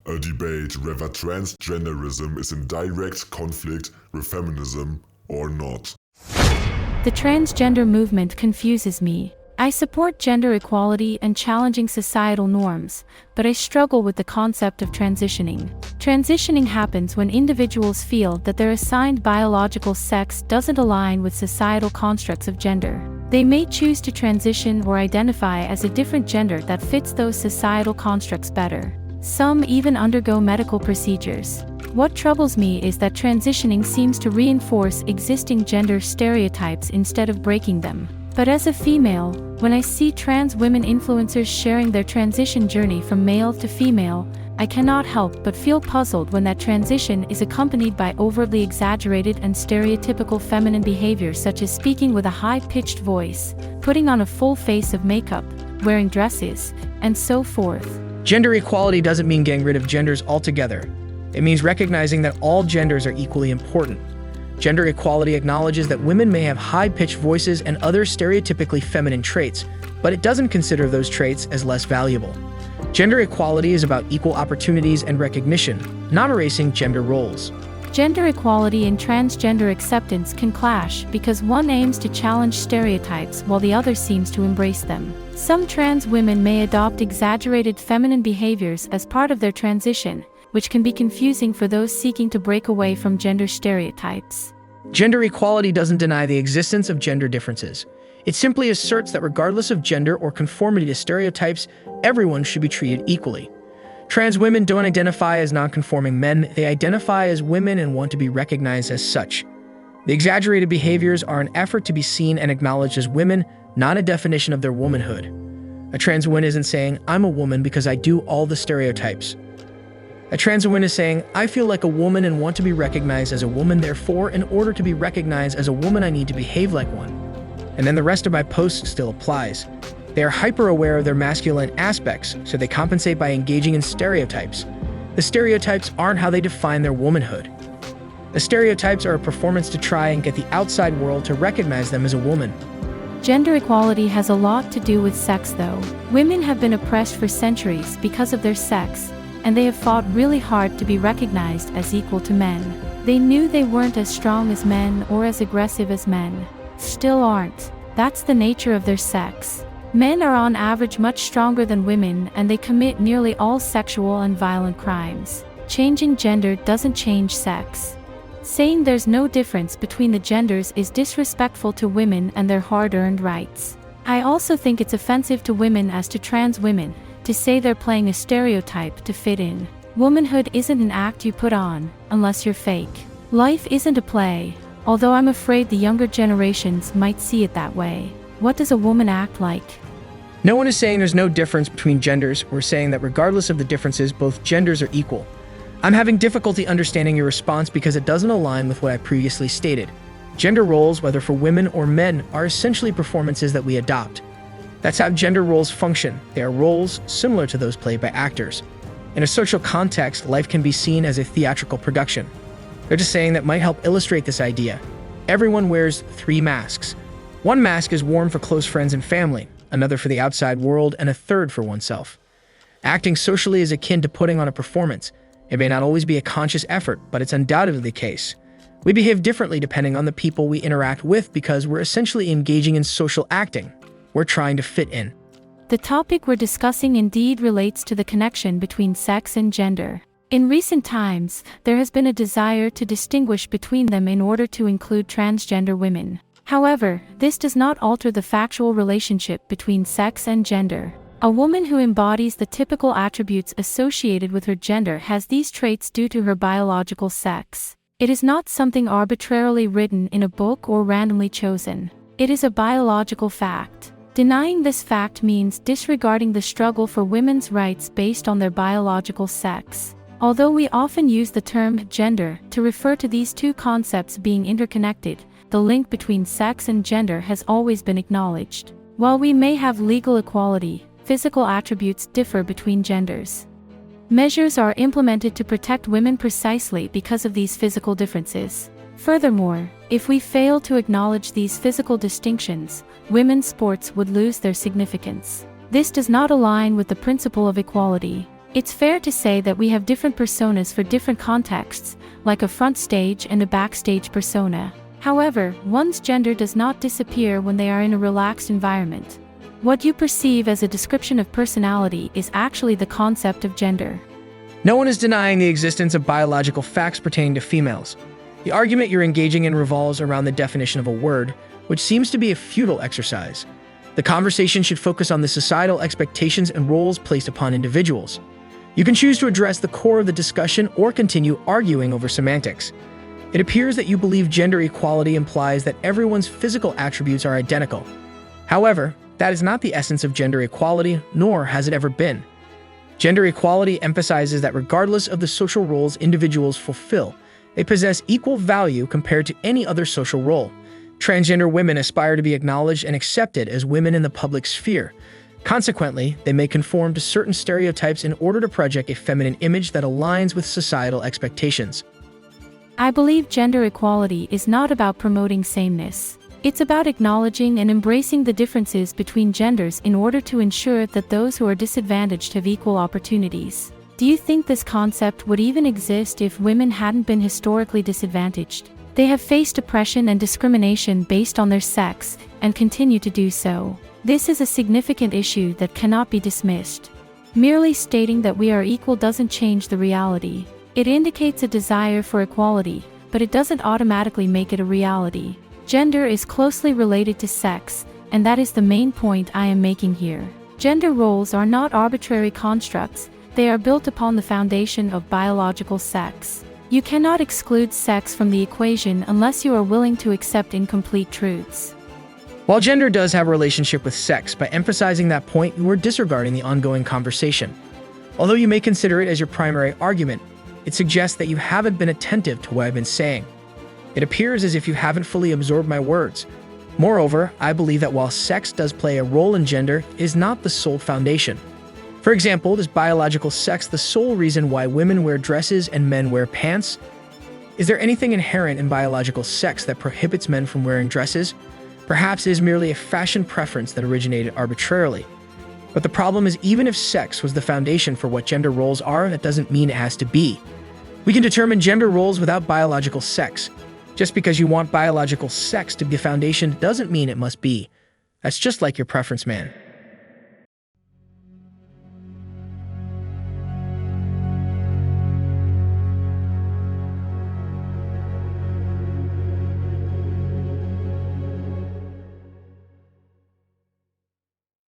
a debate whether transgenderism is in direct conflict with feminism or not. The transgender movement confuses me. I support gender equality and challenging societal norms, but I struggle with the concept of transitioning. Transitioning happens when individuals feel that their assigned biological sex doesn't align with societal constructs of gender. They may choose to transition or identify as a different gender that fits those societal constructs better. Some even undergo medical procedures. What troubles me is that transitioning seems to reinforce existing gender stereotypes instead of breaking them. But as a female, when I see trans women influencers sharing their transition journey from male to female, I cannot help but feel puzzled when that transition is accompanied by overtly exaggerated and stereotypical feminine behavior such as speaking with a high-pitched voice, putting on a full face of makeup, wearing dresses, and so forth. Gender equality doesn't mean getting rid of genders altogether. It means recognizing that all genders are equally important. Gender equality acknowledges that women may have high-pitched voices and other stereotypically feminine traits, but it doesn't consider those traits as less valuable. Gender equality is about equal opportunities and recognition, not erasing gender roles. Gender equality and transgender acceptance can clash because one aims to challenge stereotypes while the other seems to embrace them. Some trans women may adopt exaggerated feminine behaviors as part of their transition, which can be confusing for those seeking to break away from gender stereotypes. Gender equality doesn't deny the existence of gender differences. It simply asserts that regardless of gender or conformity to stereotypes, everyone should be treated equally. Trans women don't identify as non-conforming men, they identify as women and want to be recognized as such. The exaggerated behaviors are an effort to be seen and acknowledged as women, not a definition of their womanhood. A trans woman isn't saying, "I'm a woman because I do all the stereotypes." A trans woman is saying, "I feel like a woman and want to be recognized as a woman, therefore, in order to be recognized as a woman, I need to behave like one." And then the rest of my post still applies. They are hyper-aware of their masculine aspects, so they compensate by engaging in stereotypes. The stereotypes aren't how they define their womanhood. The stereotypes are a performance to try and get the outside world to recognize them as a woman. Gender equality has a lot to do with sex, though. Women have been oppressed for centuries because of their sex, and they have fought really hard to be recognized as equal to men. They knew they weren't as strong as men or as aggressive as men. Still aren't. That's the nature of their sex. Men are on average much stronger than women, and they commit nearly all sexual and violent crimes. Changing gender doesn't change sex. Saying there's no difference between the genders is disrespectful to women and their hard-earned rights. I also think it's offensive to women as to trans women to say they're playing a stereotype to fit in. Womanhood isn't an act you put on, unless you're fake. Life isn't a play, although I'm afraid the younger generations might see it that way. What does a woman act like? No one is saying there's no difference between genders. We're saying that regardless of the differences, both genders are equal. I'm having difficulty understanding your response because it doesn't align with what I previously stated. Gender roles, whether for women or men, are essentially performances that we adopt. That's how gender roles function. They are roles similar to those played by actors. In a social context, life can be seen as a theatrical production. They're just saying that might help illustrate this idea. Everyone wears 3 masks. One mask is worn for close friends and family, another for the outside world, and a third for oneself. Acting socially is akin to putting on a performance. It may not always be a conscious effort, but it's undoubtedly the case. We behave differently depending on the people we interact with because we're essentially engaging in social acting. We're trying to fit in. The topic we're discussing indeed relates to the connection between sex and gender. In recent times, there has been a desire to distinguish between them in order to include transgender women. However, this does not alter the factual relationship between sex and gender. A woman who embodies the typical attributes associated with her gender has these traits due to her biological sex. It is not something arbitrarily written in a book or randomly chosen. It is a biological fact. Denying this fact means disregarding the struggle for women's rights based on their biological sex. Although we often use the term gender to refer to these two concepts being interconnected, the link between sex and gender has always been acknowledged. While we may have legal equality, physical attributes differ between genders. Measures are implemented to protect women precisely because of these physical differences. Furthermore, if we fail to acknowledge these physical distinctions, women's sports would lose their significance. This does not align with the principle of equality. It's fair to say that we have different personas for different contexts, like a front stage and a backstage persona. However, one's gender does not disappear when they are in a relaxed environment. What you perceive as a description of personality is actually the concept of gender. No one is denying the existence of biological facts pertaining to females. The argument you're engaging in revolves around the definition of a word, which seems to be a futile exercise. The conversation should focus on the societal expectations and roles placed upon individuals. You can choose to address the core of the discussion or continue arguing over semantics. It appears that you believe gender equality implies that everyone's physical attributes are identical. However, that is not the essence of gender equality, nor has it ever been. Gender equality emphasizes that regardless of the social roles individuals fulfill, they possess equal value compared to any other social role. Transgender women aspire to be acknowledged and accepted as women in the public sphere. Consequently, they may conform to certain stereotypes in order to project a feminine image that aligns with societal expectations. I believe gender equality is not about promoting sameness. It's about acknowledging and embracing the differences between genders in order to ensure that those who are disadvantaged have equal opportunities. Do you think this concept would even exist if women hadn't been historically disadvantaged? They have faced oppression and discrimination based on their sex, and continue to do so. This is a significant issue that cannot be dismissed. Merely stating that we are equal doesn't change the reality. It indicates a desire for equality, but it doesn't automatically make it a reality. Gender is closely related to sex, and that is the main point I am making here. Gender roles are not arbitrary constructs, they are built upon the foundation of biological sex. You cannot exclude sex from the equation unless you are willing to accept incomplete truths. While gender does have a relationship with sex, by emphasizing that point, you are disregarding the ongoing conversation. Although you may consider it as your primary argument, it suggests that you haven't been attentive to what I've been saying. It appears as if you haven't fully absorbed my words. Moreover, I believe that while sex does play a role in gender, it is not the sole foundation. For example, is biological sex the sole reason why women wear dresses and men wear pants? Is there anything inherent in biological sex that prohibits men from wearing dresses? Perhaps it is merely a fashion preference that originated arbitrarily. But the problem is, even if sex was the foundation for what gender roles are, that doesn't mean it has to be. We can determine gender roles without biological sex. Just because you want biological sex to be the foundation doesn't mean it must be. That's just like your preference, man.